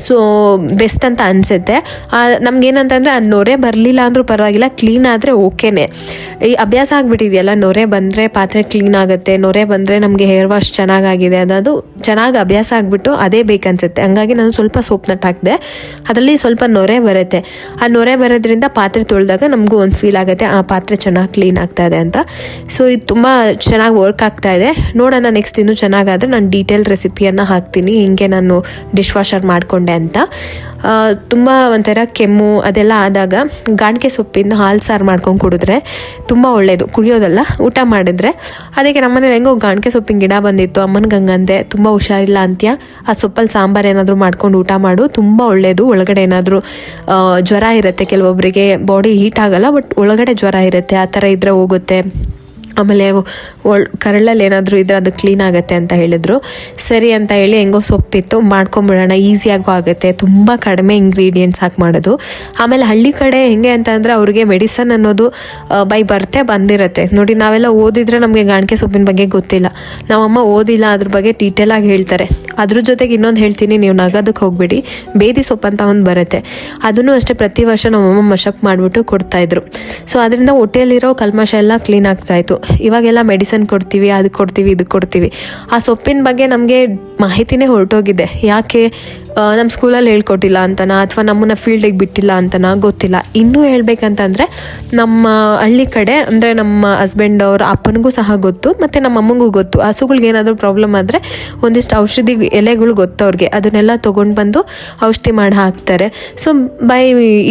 ಸೊ ಬೆಸ್ಟ್ ಅಂತ ಅನಿಸುತ್ತೆ. ನಮಗೇನಂತಂದರೆ ಆ ನೊರೆ ಬರಲಿಲ್ಲ ಅಂದರೂ ಪರವಾಗಿಲ್ಲ, ಕ್ಲೀನ್ ಆದರೆ ಓಕೆನೇ. ಈ ಅಭ್ಯಾಸ ಆಗಿಬಿಟ್ಟಿದೆಯಲ್ಲ, ನೊರೆ ಬಂದರೆ ಪಾತ್ರೆ ಕ್ಲೀನ್ ಆಗುತ್ತೆ, ನೊರೆ ಬಂದರೆ ನಮಗೆ ಹೇರ್ ವಾಶ್ ಚೆನ್ನಾಗಾಗಿದೆ, ಅದು ಚೆನ್ನಾಗಿ ಅಭ್ಯಾಸ ಆಗಿಬಿಟ್ಟು ಅದೇ ಬೇಕನ್ಸುತ್ತೆ. ಹಂಗಾಗಿ ನಾನು ಸ್ವಲ್ಪ ಸೋಪ್ ನಟ್ ಹಾಕಿದೆ, ಅದರಲ್ಲಿ ಸ್ವಲ್ಪ ನೊರೆ ಬರುತ್ತೆ. ಆ ನೊರೆ ಬರೋದ್ರಿಂದ ಪಾತ್ರೆ ತೊಳೆದಾಗ ನಮಗೂ ಒಂದು ಫೀಲ್ ಆಗುತ್ತೆ, ಆ ಪಾತ್ರೆ ಚೆನ್ನಾಗಿ ಕ್ಲೀನ್ ಆಗ್ತಾ ಇದೆ ಅಂತ. ಸೊ ಇದು ತುಂಬ ಚೆನ್ನಾಗಿ ವರ್ಕ್ ಆಗ್ತಾ ಇದೆ. ನೋಡೋಣ ನೆಕ್ಸ್ಟ್ ಇನ್ನೂ ಚೆನ್ನಾಗಾದರೆ ನಾನು ಡೀಟೇಲ್ ರೆಸಿಪಿಯನ್ನು ಹಾಕ್ತೀನಿ, ಹಿಂಗೆ ನಾನು ಡಿಶ್ ವಾಷರ್ ಮಾಡಿಕೊಂಡೆ ಅಂತ. ತುಂಬ ಒಂಥರ ಕೆಮ್ಮು ಅದೆಲ್ಲ ಆದಾಗ ಗಾಣಿಗೆ ಸೊಪ್ಪಿಂದ ಹಾಲು ಸಾರು ಮಾಡ್ಕೊಂಡು ಕುಡಿದ್ರೆ ತುಂಬ ಒಳ್ಳೆಯದು. ಕುಡಿಯೋದಲ್ಲ, ಊಟ ಮಾಡಿದ್ರೆ. ಅದಕ್ಕೆ ನಮ್ಮನೇಲಿ ಹೆಂಗೋ ಗಾಣಿಗೆ ಸೊಪ್ಪಿನ ಗಿಡ ಬಂದಿತ್ತು, ಅಮ್ಮನಿಗೆ ಹಂಗಂದೆ ತುಂಬ ಹುಷಾರಿಲ್ಲ ಅಂತ್ಯ, ಆ ಸೊಪ್ಪಲ್ಲಿ ಸಾಂಬಾರು ಏನಾದರೂ ಮಾಡ್ಕೊಂಡು ಊಟ ಮಾಡು, ತುಂಬ ಒಳ್ಳೆಯದು. ಒಳಗಡೆ ಏನಾದರೂ ಜ್ವರ ಇರುತ್ತೆ, ಕೆಲವೊಬ್ಬರಿಗೆ ಬಾಡಿ ಹೀಟ್ ಆಗಲ್ಲ ಬಟ್ ಒಳಗಡೆ ಜ್ವರ ಇರುತ್ತೆ, ಆ ಥರ ಇದ್ದರೆ ಹೋಗುತ್ತೆ. ಆಮೇಲೆ ಕರಳಲ್ಲಿ ಏನಾದರೂ ಇದ್ರೆ ಅದು ಕ್ಲೀನ್ ಆಗುತ್ತೆ ಅಂತ ಹೇಳಿದ್ರು. ಸರಿ ಅಂತ ಹೇಳಿ ಹೆಂಗೋ ಸೊಪ್ಪಿತ್ತು, ಮಾಡ್ಕೊಂಬಿಡೋಣ, ಈಸಿಯಾಗೂ ಆಗುತ್ತೆ. ತುಂಬ ಕಡಿಮೆ ಇಂಗ್ರೀಡಿಯೆಂಟ್ಸ್ ಹಾಕಿ ಮಾಡೋದು. ಆಮೇಲೆ ಹಳ್ಳಿ ಕಡೆ ಹೆಂಗೆ ಅಂತಂದರೆ ಅವ್ರಿಗೆ ಮೆಡಿಸನ್ ಅನ್ನೋದು ಬೈ ಬರ್ತೆ ಬಂದಿರುತ್ತೆ. ನೋಡಿ, ನಾವೆಲ್ಲ ಓದಿದ್ರೆ ನಮಗೆ ಗಾಣಿಗೆ ಸೊಪ್ಪಿನ ಬಗ್ಗೆ ಗೊತ್ತಿಲ್ಲ, ನಮ್ಮಮ್ಮ ಓದಿಲ್ಲ, ಅದ್ರ ಬಗ್ಗೆ ಡೀಟೇಲಾಗಿ ಹೇಳ್ತಾರೆ. ಅದ್ರ ಜೊತೆಗೆ ಇನ್ನೊಂದು ಹೇಳ್ತೀನಿ, ನೀವು ನಗೋದಕ್ಕೆ ಹೋಗ್ಬಿಡಿ, ಬೇದಿ ಸೊಪ್ಪು ಅಂತ ಒಂದು ಬರುತ್ತೆ, ಅದನ್ನು ಅಷ್ಟೇ ಪ್ರತಿ ವರ್ಷ ನಮ್ಮಮ್ಮ ಮಶಪ್ ಮಾಡಿಬಿಟ್ಟು ಕೊಡ್ತಾಯಿದ್ರು. ಸೊ ಅದರಿಂದ ಹೊಟ್ಟೆಯಲ್ಲಿರೋ ಕಲ್ಮಶ ಎಲ್ಲ ಕ್ಲೀನ್ ಆಗ್ತಾಯಿತ್ತು. ಇವಾಗೆಲ್ಲ ಮೆಡಿಸಿನ್ ಕೊಡ್ತೀವಿ, ಅದು ಕೊಡ್ತೀವಿ, ಇದು ಕೊಡ್ತೀವಿ. ಆ ಸೊಪ್ಪಿನ ಬಗ್ಗೆ ನಮಗೆ ಮಾಹಿತಿನೇ ಹೊರಟೋಗಿದೆ. ಯಾಕೆ ನಮ್ಮ ಸ್ಕೂಲಲ್ಲಿ ಹೇಳ್ಕೊಟ್ಟಿಲ್ಲ ಅಂತನಾ ಅಥವಾ ನಮ್ಮನ್ನ ಫೀಲ್ಡಿಗೆ ಬಿಟ್ಟಿಲ್ಲ ಅಂತನಾ ಗೊತ್ತಿಲ್ಲ. ಇನ್ನೂ ಹೇಳ್ಬೇಕಂತಂದರೆ ನಮ್ಮ ಹಳ್ಳಿ ಕಡೆ ಅಂದರೆ ನಮ್ಮ ಹಸ್ಬೆಂಡ್ ಅವ್ರ ಅಪ್ಪನಿಗೂ ಸಹ ಗೊತ್ತು ಮತ್ತು ನಮ್ಮ ಅಮ್ಮಂಗೂ ಗೊತ್ತು. ಹಸುಗಳ್ಗೆ ಏನಾದರೂ ಪ್ರಾಬ್ಲಮ್ ಆದರೆ ಒಂದಿಷ್ಟು ಔಷಧಿ ಎಲೆಗಳು ಗೊತ್ತು ಅವ್ರಿಗೆ, ಅದನ್ನೆಲ್ಲ ತೊಗೊಂಡು ಬಂದು ಔಷಧಿ ಮಾಡಿ ಹಾಕ್ತಾರೆ. ಸೊ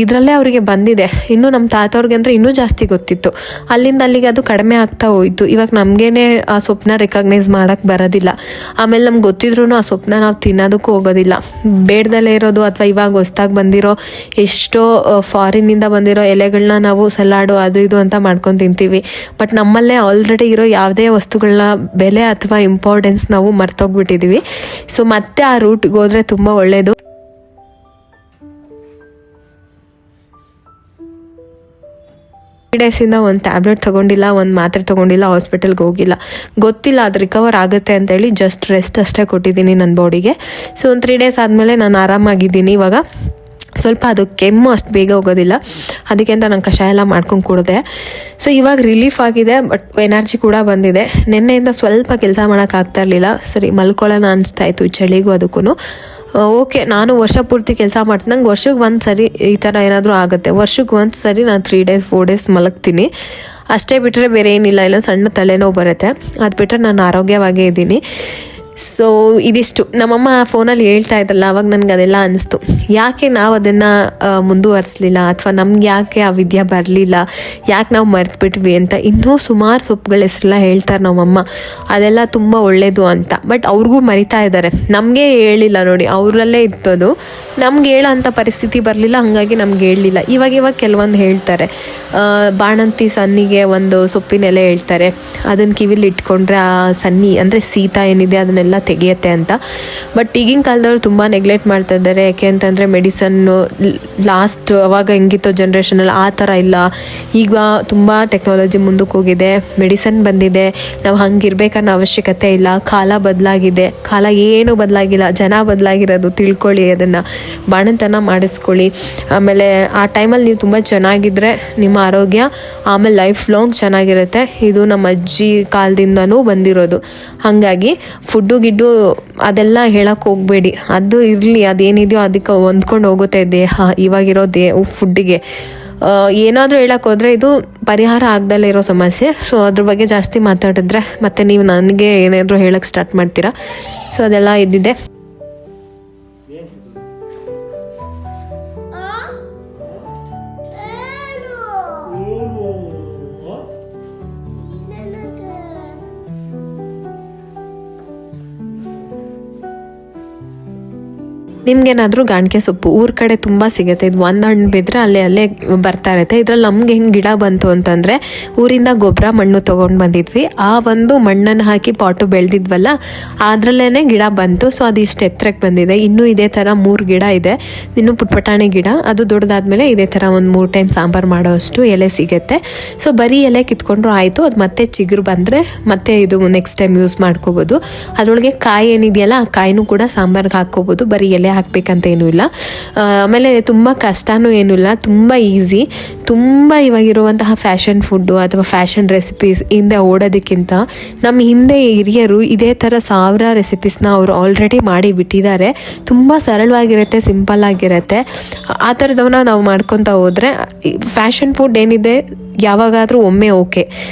ಇದರಲ್ಲೇ ಅವರಿಗೆ ಬಂದಿದೆ. ಇನ್ನೂ ನಮ್ಮ ತಾತವ್ರಿಗೆ ಅಂದರೆ ಇನ್ನೂ ಜಾಸ್ತಿ ಗೊತ್ತಿತ್ತು. ಅಲ್ಲಿಂದ ಅಲ್ಲಿಗೆ ಅದು ಕಡಿಮೆ ಆಗ್ತಾ ಆಗ್ತಾ ಹೋಯಿತು. ಇವಾಗ ನಮಗೇನೆ ಆ ಸೊಪ್ಪನ್ನ ರೆಕಗ್ನೈಸ್ ಮಾಡೋಕ್ಕೆ ಬರೋದಿಲ್ಲ. ಆಮೇಲೆ ನಮ್ಗೆ ಗೊತ್ತಿದ್ರೂ ಆ ಸೊಪ್ಪನ್ನ ನಾವು ತಿನ್ನೋದಕ್ಕೂ ಹೋಗೋದಿಲ್ಲ. ಬೇಡದಲ್ಲೇ ಇರೋದು ಅಥವಾ ಇವಾಗ ಹೊಸ್ದಾಗಿ ಬಂದಿರೋ ಎಷ್ಟೋ ಫಾರಿನ್ನಿಂದ ಬಂದಿರೋ ಎಲೆಗಳನ್ನ ನಾವು ಸಲಾಡು ಅದು ಇದು ಅಂತ ಮಾಡ್ಕೊಂಡು ತಿಂತೀವಿ. ಬಟ್ ನಮ್ಮಲ್ಲೇ ಆಲ್ರೆಡಿ ಇರೋ ಯಾವುದೇ ವಸ್ತುಗಳನ್ನ ಬೆಲೆ ಅಥವಾ ಇಂಪಾರ್ಟೆನ್ಸ್ ನಾವು ಮರ್ತೋಗ್ಬಿಟ್ಟಿದ್ದೀವಿ. ಸೊ ಮತ್ತೆ ಆ ರೂಟ್ಗೆ ಹೋದರೆ ತುಂಬ ಒಳ್ಳೆಯದು. 3 ಡೇಸಿಂದ ಒಂದು ಟ್ಯಾಬ್ಲೆಟ್ ತೊಗೊಂಡಿಲ್ಲ, ಒಂದು ಮಾತ್ರೆ ತೊಗೊಂಡಿಲ್ಲ, ಹಾಸ್ಪಿಟಲ್ಗೆ ಹೋಗಿಲ್ಲ. ಗೊತ್ತಿಲ್ಲ ಅದು ರಿಕವರ್ ಆಗುತ್ತೆ ಅಂತೇಳಿ ಜಸ್ಟ್ ರೆಸ್ಟ್ ಅಷ್ಟೇ ಕೊಟ್ಟಿದ್ದೀನಿ ನನ್ನ ಬಾಡಿಗೆ. ಸೊ ಒಂದು 3 ಡೇಸ್ ಆದಮೇಲೆ ನಾನು ಆರಾಮಾಗಿದ್ದೀನಿ. ಇವಾಗ ಸ್ವಲ್ಪ ಅದು ಕೆಮ್ಮು ಅಷ್ಟು ಬೇಗ ಹೋಗೋದಿಲ್ಲ, ಅದಕ್ಕೆ ಅಂತ ನಾನು ಕಷಾಯ ಎಲ್ಲ ಮಾಡ್ಕೊಂಡು ಕುಡಿದೆ. ಸೊ ಇವಾಗ ರಿಲೀಫ್ ಆಗಿದೆ, ಬಟ್ ಎನರ್ಜಿ ಕೂಡ ಬಂದಿದೆ. ನಿನ್ನೆಯಿಂದ ಸ್ವಲ್ಪ ಕೆಲಸ ಮಾಡೋಕ್ಕಾಗ್ತಾ ಇರಲಿಲ್ಲ. ಸರಿ ಮಲ್ಕೊಳ್ಳೋಣ ಅನಿಸ್ತಾ ಇತ್ತು ಚಳಿಗೂ ಅದಕ್ಕೂ. ಓಕೆ, ನಾನು ವರ್ಷ ಪೂರ್ತಿ ಕೆಲಸ ಮಾಡ್ತೀನಿ, ನಂಗೆ ವರ್ಷಕ್ಕೆ ಒಂದು ಸರಿ ಈ ಥರ ಏನಾದರೂ ಆಗುತ್ತೆ. ವರ್ಷಕ್ಕೆ ಒಂದು ಸರಿ ನಾನು 3 ಡೇಸ್ 4 ಡೇಸ್ ಮಲಗ್ತೀನಿ ಅಷ್ಟೇ, ಬಿಟ್ಟರೆ ಬೇರೆ ಏನಿಲ್ಲ. ಇಲ್ಲ ಸಣ್ಣ ತಲೆನೋವು ಬರುತ್ತೆ, ಅದು ಬಿಟ್ಟರೆ ನಾನು ಆರೋಗ್ಯವಾಗೇ ಇದ್ದೀನಿ. ಸೊ ಇದಿಷ್ಟು ನಮ್ಮಮ್ಮ ಫೋನಲ್ಲಿ ಹೇಳ್ತಾ ಇದ್ದಲ್ಲ, ಅವಾಗ ನನಗೆ ಅದೆಲ್ಲ ಅನಿಸ್ತು, ಯಾಕೆ ನಾವು ಅದನ್ನು ಮುಂದುವರಿಸಲಿಲ್ಲ, ಅಥವಾ ನಮ್ಗೆ ಯಾಕೆ ಆ ವಿದ್ಯೆ ಬರಲಿಲ್ಲ, ಯಾಕೆ ನಾವು ಮರೆತುಬಿಟ್ವಿ ಅಂತ. ಇನ್ನೂ ಸುಮಾರು ಸೊಪ್ಪುಗಳ ಹೆಸರೆಲ್ಲ ಹೇಳ್ತಾರೆ ನಮ್ಮಮ್ಮ, ಅದೆಲ್ಲ ತುಂಬ ಒಳ್ಳೆಯದು ಅಂತ. ಬಟ್ ಅವ್ರಿಗೂ ಮರಿತಾ ಇದ್ದಾರೆ, ನಮಗೆ ಹೇಳಿಲ್ಲ ನೋಡಿ, ಅವರಲ್ಲೇ ಇತ್ತದು. ನಮ್ಗೆ ಹೇಳೋ ಅಂಥ ಪರಿಸ್ಥಿತಿ ಬರಲಿಲ್ಲ, ಹಾಗಾಗಿ ನಮ್ಗೆ ಹೇಳಲಿಲ್ಲ. ಇವಾಗ ಕೆಲವೊಂದು ಹೇಳ್ತಾರೆ, ಬಾಣಂತಿ ಸನ್ನಿಗೆ ಒಂದು ಸೊಪ್ಪಿನ ಎಲೆ ಹೇಳ್ತಾರೆ, ಅದನ್ನು ಕಿವಿಲಿ ಇಟ್ಕೊಂಡ್ರೆ ಆ ಸನ್ನಿ ಅಂದರೆ ಶೀತ ಏನಿದೆ ಅದನ್ನೆಲ್ಲ ತೆಗೆಯುತ್ತೆ ಅಂತ. ಬಟ್ ಈಗಿನ ಕಾಲದವ್ರು ತುಂಬ ನೆಗ್ಲೆಕ್ಟ್ ಮಾಡ್ತಾ ಇದ್ದಾರೆ. ಯಾಕೆ ಅಂತಂದರೆ ಮೆಡಿಸನ್ನು ಲಾಸ್ಟ್ ಅವಾಗ ಹೆಂಗಿತ್ತೋ ಜನ್ರೇಷನಲ್ಲಿ ಆ ಥರ ಇಲ್ಲ. ಈಗ ತುಂಬ ಟೆಕ್ನಾಲಜಿ ಮುಂದಕ್ಕೆ ಹೋಗಿದೆ, ಮೆಡಿಸನ್ ಬಂದಿದೆ, ನಾವು ಹಂಗಿರ್ಬೇಕನ್ನೋ ಅವಶ್ಯಕತೆ ಇಲ್ಲ. ಕಾಲ ಬದಲಾಗಿದೆ, ಕಾಲ ಏನೂ ಬದಲಾಗಿಲ್ಲ, ಜನ ಬದಲಾಗಿರೋದು. ತಿಳ್ಕೊಳ್ಳಿ ಅದನ್ನು, ಬಾಣಂತನ ಮಾಡಿಸ್ಕೊಳ್ಳಿ. ಆಮೇಲೆ ಆ ಟೈಮಲ್ಲಿ ನೀವು ತುಂಬ ಚೆನ್ನಾಗಿದ್ದರೆ ನಿಮ್ಮ ಆರೋಗ್ಯ ಆಮೇಲೆ ಲೈಫ್ ಲಾಂಗ್ ಚೆನ್ನಾಗಿರುತ್ತೆ. ಇದು ನಮ್ಮ ಅಜ್ಜಿ ಕಾಲದಿಂದನೂ ಬಂದಿರೋದು. ಹಾಗಾಗಿ ಫುಡ್ಡು ಗಿಡ್ಡು ಅದೆಲ್ಲ ಹೇಳಕ್ಕೆ ಹೋಗಬೇಡಿ, ಅದು ಇರಲಿ, ಅದೇನಿದೆಯೋ ಅದಕ್ಕೆ ಹೊಂದ್ಕೊಂಡು ಹೋಗುತ್ತೆ ದೇಹ. ಇವಾಗಿರೋ ಫುಡ್ಡಿಗೆ ಏನಾದರೂ ಹೇಳಕ್ಕೆ ಹೋದರೆ ಇದು ಪರಿಹಾರ ಆಗದಲ್ಲೇ ಇರೋ ಸಮಸ್ಯೆ. ಸೊ ಅದ್ರ ಬಗ್ಗೆ ಜಾಸ್ತಿ ಮಾತಾಡಿದ್ರೆ ಮತ್ತೆ ನೀವು ನನಗೆ ಏನಾದರೂ ಹೇಳಕ್ಕೆ ಸ್ಟಾರ್ಟ್ ಮಾಡ್ತೀರಾ. ಸೊ ಅದೆಲ್ಲ ಇದ್ದಿದೆ. ನಿಮ್ಗೇನಾದರೂ ಗಾಣಿಕೆ ಸೊಪ್ಪು ಊರ ಕಡೆ ತುಂಬ ಸಿಗುತ್ತೆ. ಇದು ಒಂದು ಹಣ್ಣು ಬಿದ್ದರೆ ಅಲ್ಲೇ ಬರ್ತಾ ಇರುತ್ತೆ. ಇದರಲ್ಲಿ ನಮ್ಗೆ ಹೆಂಗೆ ಗಿಡ ಬಂತು ಅಂತಂದರೆ, ಊರಿಂದ ಗೊಬ್ಬರ ಮಣ್ಣು ತೊಗೊಂಡು ಬಂದಿದ್ವಿ. ಆ ಒಂದು ಮಣ್ಣನ್ನು ಹಾಕಿ ಪಾಟು ಬೆಳೆದಿದ್ವಲ್ಲ, ಅದರಲ್ಲೇ ಗಿಡ ಬಂತು. ಸೊ ಅದು ಇಷ್ಟು ಎತ್ತರಕ್ಕೆ ಬಂದಿದೆ. ಇನ್ನೂ ಇದೇ ಥರ 3 ಗಿಡ ಇದೆ, ಇನ್ನೂ ಪುಟ್ಪಟಾಣಿ ಗಿಡ. ಅದು ದೊಡ್ಡದಾದ್ಮೇಲೆ ಇದೇ ಥರ ಒಂದು 3 ಟೈಮ್ ಸಾಂಬಾರು ಮಾಡೋಷ್ಟು ಎಲೆ ಸಿಗುತ್ತೆ. ಸೊ ಬರೀ ಎಲೆ ಕಿತ್ಕೊಂಡ್ರು ಆಯಿತು, ಅದು ಮತ್ತೆ ಚಿಗುರು ಬಂದರೆ ಮತ್ತೆ ಇದು ನೆಕ್ಸ್ಟ್ ಟೈಮ್ ಯೂಸ್ ಮಾಡ್ಕೋಬೋದು. ಅದರೊಳಗೆ ಕಾಯಿ ಏನಿದೆಯಲ್ಲ, ಆ ಕಾಯಿನೂ ಕೂಡ ಸಾಂಬಾರ್ಗೆ ಹಾಕ್ಕೋಬೋದು, ಬರೀ ಎಲೆ ಹಾಕಬೇಕಂತ ಏನೂ ಇಲ್ಲ. ಆಮೇಲೆ ತುಂಬ ಕಷ್ಟನೂ ಏನೂ ಇಲ್ಲ, ತುಂಬ ಈಸಿ. ತುಂಬ ಇವಾಗಿರುವಂತಹ ಫ್ಯಾಷನ್ ಫುಡ್ಡು ಅಥವಾ ಫ್ಯಾಷನ್ ರೆಸಿಪೀಸ್ ಹಿಂದೆ ಓಡೋದಕ್ಕಿಂತ ನಮ್ಮ ಹಿಂದೆ ಹಿರಿಯರು ಇದೇ ಥರ 1000 ರೆಸಿಪೀಸ್ನ ಅವರು ಆಲ್ರೆಡಿ ಮಾಡಿ ಬಿಟ್ಟಿದ್ದಾರೆ. ತುಂಬ ಸರಳವಾಗಿರುತ್ತೆ, ಸಿಂಪಲ್ ಆಗಿರುತ್ತೆ. ಆ ಥರದವನ್ನ ನಾವು ಮಾಡ್ಕೊತ ಹೋದರೆ ಫ್ಯಾಷನ್ ಫುಡ್ ಏನಿದೆ ಯಾವಾಗಾದರೂ ಒಮ್ಮೆ ಓಕೆ,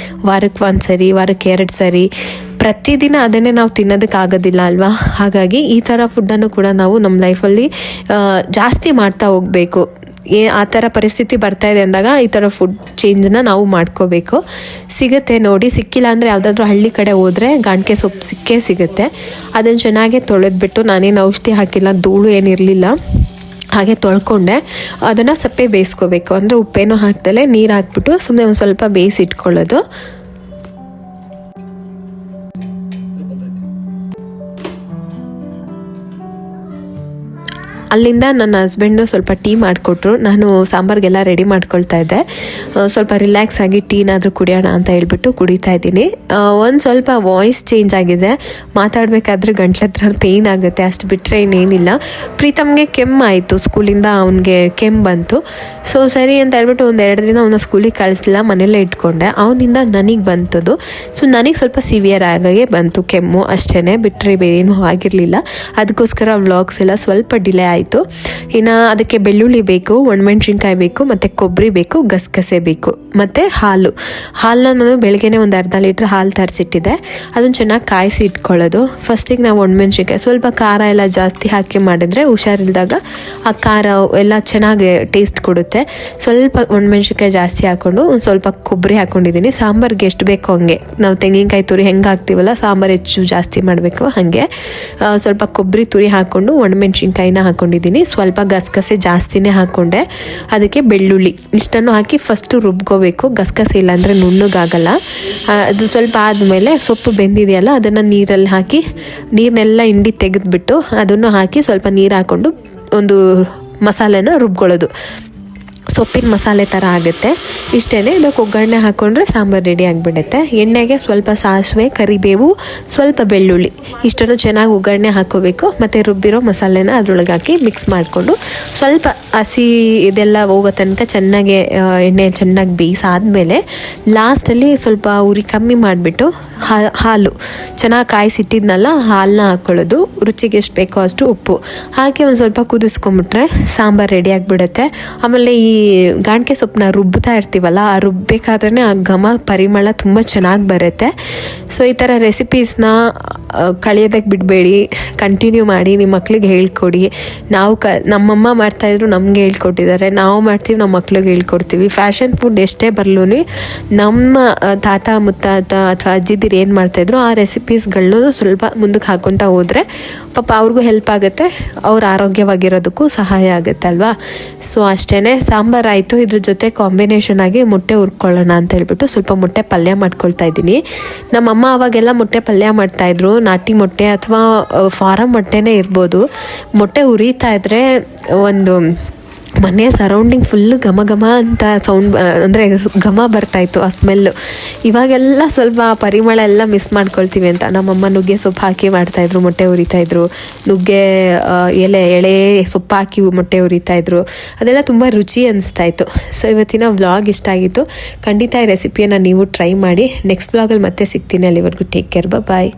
ವಾರಕ್ಕೆ 1 ಸರಿ, ವಾರಕ್ಕೆ 2 ಸರಿ, ಪ್ರತಿದಿನ ಅದನ್ನೇ ನಾವು ತಿನ್ನೋದಕ್ಕಾಗೋದಿಲ್ಲ ಅಲ್ವಾ. ಹಾಗಾಗಿ ಈ ಥರ ಫುಡ್ಡನ್ನು ಕೂಡ ನಾವು ನಮ್ಮ ಲೈಫಲ್ಲಿ ಜಾಸ್ತಿ ಮಾಡ್ತಾ ಹೋಗಬೇಕು. ಆ ಥರ ಪರಿಸ್ಥಿತಿ ಬರ್ತಾ ಇದೆ ಅಂದಾಗ ಈ ಥರ ಫುಡ್ ಚೇಂಜನ್ನ ನಾವು ಮಾಡ್ಕೋಬೇಕು. ಸಿಗುತ್ತೆ ನೋಡಿ, ಸಿಕ್ಕಿಲ್ಲ ಅಂದರೆ ಯಾವುದಾದ್ರೂ ಹಳ್ಳಿ ಕಡೆ ಹೋದರೆ ಗಾಣಿಕೆ ಸೊಪ್ಪು ಸಿಕ್ಕೇ ಸಿಗುತ್ತೆ. ಅದನ್ನು ಚೆನ್ನಾಗಿ ತೊಳೆದ್ಬಿಟ್ಟು, ನಾನೇನು ಔಷಧಿ ಹಾಕಿಲ್ಲ, ಧೂಳು ಏನಿರಲಿಲ್ಲ, ಹಾಗೆ ತೊಳ್ಕೊಂಡೆ. ಅದನ್ನು ಸಪ್ಪೆ ಬೇಯಿಸ್ಕೋಬೇಕು, ಅಂದರೆ ಉಪ್ಪೇನೂ ಹಾಕ್ದಲೆ ನೀರು ಹಾಕ್ಬಿಟ್ಟು ಸುಮ್ಮನೆ ಒಂದು ಸ್ವಲ್ಪ ಬೇಯಿಸಿಟ್ಕೊಳ್ಳೋದು. ಅಲ್ಲಿಂದ ನನ್ನ ಹಸ್ಬೆಂಡು ಸ್ವಲ್ಪ ಟೀ ಮಾಡಿಕೊಟ್ರು. ನಾನು ಸಾಂಬಾರಿಗೆಲ್ಲ ರೆಡಿ ಮಾಡ್ಕೊಳ್ತಾ ಇದ್ದೆ. ಸ್ವಲ್ಪ ರಿಲ್ಯಾಕ್ಸ್ ಆಗಿ ಟೀನಾದರೂ ಕುಡಿಯೋಣ ಅಂತ ಹೇಳ್ಬಿಟ್ಟು ಕುಡಿತಾ ಇದ್ದೀನಿ. ಒಂದು ಸ್ವಲ್ಪ ವಾಯ್ಸ್ ಚೇಂಜ್ ಆಗಿದೆ, ಮಾತಾಡಬೇಕಾದ್ರೆ ಗಂಟ್ಲ ಹತ್ರ ಪೇಯ್ನ್ ಆಗುತ್ತೆ, ಅಷ್ಟು ಬಿಟ್ಟರೆ ಇನ್ನೇನಿಲ್ಲ. ಪ್ರೀತಮ್ಗೆ ಕೆಮ್ಮಾಯಿತು, ಸ್ಕೂಲಿಂದ ಅವನಿಗೆ ಕೆಮ್ಮು ಬಂತು. ಸೊ ಸರಿ ಅಂತ ಹೇಳ್ಬಿಟ್ಟು 1-2 ದಿನ ಅವನ ಸ್ಕೂಲಿಗೆ ಕಳಿಸ್ಲಿಲ್ಲ, ಮನೆಯಲ್ಲೇ ಇಟ್ಕೊಂಡೆ. ಅವನಿಂದ ನನಗೆ ಬಂತದು. ಸೊ ನನಗೆ ಸ್ವಲ್ಪ ಸಿವಿಯರ್ ಆಗಾಗೆ ಬಂತು ಕೆಮ್ಮು, ಅಷ್ಟೇ, ಬಿಟ್ಟರೆ ಬೇರೇನೂ ಆಗಿರಲಿಲ್ಲ. ಅದಕ್ಕೋಸ್ಕರ ವ್ಲಾಗ್ಸ್ ಎಲ್ಲ ಸ್ವಲ್ಪ ಡಿಲೇ ಆಯಿತು. ಆಯಿತು. ಇನ್ನು ಅದಕ್ಕೆ ಬೆಳ್ಳುಳ್ಳಿ ಬೇಕು, ಒಣಮೆಣ್ಸಿನ್ಕಾಯಿ ಬೇಕು, ಮತ್ತು ಕೊಬ್ಬರಿ ಬೇಕು, ಗಸಗಸೆ ಬೇಕು, ಮತ್ತು ಹಾಲನ್ನ ನಾನು ಬೆಳಗ್ಗೆನೇ ಒಂದು ಅರ್ಧ ಲೀಟ್ರ್ ಹಾಲು ತರಿಸಿಟ್ಟಿದ್ದೆ. ಅದನ್ನು ಚೆನ್ನಾಗಿ ಕಾಯಿಸಿ ಇಟ್ಕೊಳ್ಳೋದು. ಫಸ್ಟಿಗೆ ನಾವು ಒಣಮೆಣ್ಸಿನ್ಕಾಯಿ ಸ್ವಲ್ಪ ಖಾರ ಎಲ್ಲ ಜಾಸ್ತಿ ಹಾಕಿ ಮಾಡಿದ್ರೆ ಹುಷಾರಿಲ್ದಾಗ ಆ ಖಾರ ಎಲ್ಲ ಚೆನ್ನಾಗಿ ಟೇಸ್ಟ್ ಕೊಡುತ್ತೆ. ಸ್ವಲ್ಪ ಒಣಮೆಣ್ಸಿನ್ಕಾಯಿ ಜಾಸ್ತಿ ಹಾಕ್ಕೊಂಡು ಒಂದು ಸ್ವಲ್ಪ ಕೊಬ್ಬರಿ ಹಾಕ್ಕೊಂಡಿದ್ದೀನಿ. ಸಾಂಬಾರಿಗೆ ಎಷ್ಟು ಬೇಕೋ ಹಂಗೆ, ನಾವು ತೆಂಗಿನಕಾಯಿ ತುರಿ ಹೆಂಗೆ ಹಾಕ್ತೀವಲ್ಲ ಸಾಂಬಾರು ಹೆಚ್ಚು ಜಾಸ್ತಿ ಮಾಡಬೇಕು ಹಾಗೆ ಸ್ವಲ್ಪ ಕೊಬ್ಬರಿ ತುರಿ ಹಾಕ್ಕೊಂಡು ಒಣಮೆಣ್ಸಿನ್ಕಾಯಿನ ಹಾಕ್ಕೊಂಡಿದ್ದೀನಿ. ಸ್ವಲ್ಪ ಗಸಗಸೆ ಜಾಸ್ತಿನೇ ಹಾಕ್ಕೊಂಡೆ. ಅದಕ್ಕೆ ಬೆಳ್ಳುಳ್ಳಿ ಇಷ್ಟನ್ನು ಹಾಕಿ ಫಸ್ಟು ರುಬ್ಕೋಬೇಕು. ಗಸಗಸೆ ಇಲ್ಲಾಂದರೆ ನುಣ್ಣಗಾಗಲ್ಲ. ಅದು ಸ್ವಲ್ಪ ಆದಮೇಲೆ ಸೊಪ್ಪು ಬೆಂದಿದೆಯಲ್ಲ ಅದನ್ನು ನೀರಲ್ಲಿ ಹಾಕಿ ನೀರನ್ನೆಲ್ಲ ಹಿಂಡಿ ತೆಗೆದುಬಿಟ್ಟು ಅದನ್ನು ಹಾಕಿ ಸ್ವಲ್ಪ ನೀರು ಹಾಕ್ಕೊಂಡು ಒಂದು ಮಸಾಲೆನ ರುಬ್ಕೊಳ್ಳೋದು. ಸೊಪ್ಪಿನ ಮಸಾಲೆ ಥರ ಆಗುತ್ತೆ. ಇಷ್ಟೇ. ಇದಕ್ಕೆ ಒಗ್ಗರಣೆ ಹಾಕ್ಕೊಂಡ್ರೆ ಸಾಂಬಾರು ರೆಡಿ ಆಗಿಬಿಡುತ್ತೆ. ಎಣ್ಣೆಗೆ ಸ್ವಲ್ಪ ಸಾಸಿವೆ, ಕರಿಬೇವು, ಸ್ವಲ್ಪ ಬೆಳ್ಳುಳ್ಳಿ ಇಷ್ಟನ್ನು ಚೆನ್ನಾಗಿ ಒಗ್ಗರಣೆ ಹಾಕ್ಕೋಬೇಕು. ಮತ್ತು ರುಬ್ಬಿರೋ ಮಸಾಲೆನ ಅದ್ರೊಳಗೆ ಹಾಕಿ ಮಿಕ್ಸ್ ಮಾಡಿಕೊಂಡು ಸ್ವಲ್ಪ ಹಸಿ ಇದೆಲ್ಲ ಹೋಗೋ ತನಕ ಚೆನ್ನಾಗಿ ಎಣ್ಣೆ ಚೆನ್ನಾಗಿ ಬೇಯಿಸಾದ್ಮೇಲೆ ಲಾಸ್ಟಲ್ಲಿ ಸ್ವಲ್ಪ ಉರಿ ಕಮ್ಮಿ ಮಾಡಿಬಿಟ್ಟು ಹಾಲು ಚೆನ್ನಾಗಿ ಕಾಯಿಸಿಟ್ಟಿದ್ನಲ್ಲ ಹಾಲನ್ನ ಹಾಕ್ಕೊಳ್ಳೋದು. ರುಚಿಗೆ ಎಷ್ಟು ಬೇಕೋ ಅಷ್ಟು ಉಪ್ಪು ಹಾಕಿ ಒಂದು ಸ್ವಲ್ಪ ಕುದಿಸ್ಕೊಂಬಿಟ್ರೆ ಸಾಂಬಾರು ರೆಡಿ ಆಗಿಬಿಡುತ್ತೆ. ಆಮೇಲೆ ಈ ಗಾಣಿಗೆ ಸೊಪ್ಪನ್ನ ರುಬ್ತಾ ಇರ್ತೀವಲ್ಲ, ಆ ರುಬ್ಬಬೇಕಾದ್ರೆ ಆ ಘಮ ಪರಿಮಳ ತುಂಬ ಚೆನ್ನಾಗಿ ಬರುತ್ತೆ. ಸೊ ಈ ಥರ ರೆಸಿಪೀಸ್ನ ಕಳಿಯೋದಕ್ಕೆ ಬಿಡಬೇಡಿ, ಕಂಟಿನ್ಯೂ ಮಾಡಿ, ನಿಮ್ಮ ಮಕ್ಳಿಗೆ ಹೇಳ್ಕೊಡಿ. ನಾವು ನಮ್ಮಮ್ಮ ಮಾಡ್ತಾಯಿದ್ರು, ನಮಗೆ ಹೇಳ್ಕೊಟ್ಟಿದ್ದಾರೆ. ನಾವು ಮಾಡ್ತೀವಿ, ನಮ್ಮ ಮಕ್ಳಿಗೆ ಹೇಳ್ಕೊಡ್ತೀವಿ. ಫ್ಯಾಷನ್ ಫುಡ್ ಎಷ್ಟೇ ಬರಲೂ ನಮ್ಮ ತಾತ ಮುತ್ತಾತ ಅಥವಾ ಅಜ್ಜಿದಿರು ಏನು ಮಾಡ್ತಾಯಿದ್ರು ಆ ರೆಸಿಪೀಸ್ಗಳನ್ನೂ ಸ್ವಲ್ಪ ಮುಂದಕ್ಕೆ ಹಾಕ್ಕೊತಾ ಹೋದರೆ ಪಾಪ ಅವ್ರಿಗೂ ಹೆಲ್ಪ್ ಆಗುತ್ತೆ, ಅವ್ರು ಆರೋಗ್ಯವಾಗಿರೋದಕ್ಕೂ ಸಹಾಯ ಆಗುತ್ತೆ ಅಲ್ವಾ. ಸೊ ಅಷ್ಟೇ. ಸಾಂಬಾರು ಆಯಿತು. ಇದ್ರ ಜೊತೆ ಕಾಂಬಿನೇಷನ್ ಆಗಿ ಮೊಟ್ಟೆ ಹುರ್ಕೊಳ್ಳೋಣ ಅಂತ ಹೇಳ್ಬಿಟ್ಟು ಸ್ವಲ್ಪ ಮೊಟ್ಟೆ ಪಲ್ಯ ಮಾಡ್ಕೊಳ್ತಾ ಇದ್ದೀನಿ. ನಮ್ಮಮ್ಮ ಅವಾಗೆಲ್ಲ ಮೊಟ್ಟೆ ಪಲ್ಯ ಮಾಡ್ತಾಯಿದ್ರು. ನಾಟಿ ಮೊಟ್ಟೆ ಅಥವಾ ಫಾರಮ್ ಮೊಟ್ಟೆನೇ ಇರ್ಬೋದು. ಮೊಟ್ಟೆ ಉರಿತಾ ಇದ್ದರೆ ಒಂದು ಮನೆಯ ಸರೌಂಡಿಂಗ್ ಫುಲ್ಲು ಘಮ ಘಮ ಅಂತ ಸೌಂಡ್, ಅಂದರೆ ಘಮ ಬರ್ತಾಯಿತ್ತು, ಆ ಸ್ಮೆಲ್ಲು. ಇವಾಗೆಲ್ಲ ಸ್ವಲ್ಪ ಪರಿಮಳ ಎಲ್ಲ ಮಿಸ್ ಮಾಡ್ಕೊಳ್ತೀವಿ ಅಂತ ನಮ್ಮಮ್ಮ ನುಗ್ಗೆ ಸೊಪ್ಪು ಹಾಕಿ ಮಾಡ್ತಾಯಿದ್ರು, ಮೊಟ್ಟೆ ಉರಿತಾಯಿದ್ರು. ನುಗ್ಗೆ ಎಳೆ ಸೊಪ್ಪು ಹಾಕಿ ಮೊಟ್ಟೆ ಉರಿತಾಯಿದ್ರು. ಅದೆಲ್ಲ ತುಂಬ ರುಚಿ ಅನಿಸ್ತಾಯಿತ್ತು. ಸೊ ಇವತ್ತಿನ ವ್ಲಾಗ್ ಇಷ್ಟ ಆಗಿತ್ತು. ಖಂಡಿತ ಈ ರೆಸಿಪಿಯನ್ನು ನೀವು ಟ್ರೈ ಮಾಡಿ. ನೆಕ್ಸ್ಟ್ ವ್ಲಾಗಲ್ಲಿ ಮತ್ತೆ ಸಿಗ್ತೀನಿ. ಅಲ್ಲಿವರೆಗೂ ಟೇಕ್ ಕೇರ್, ಬಾಯ್.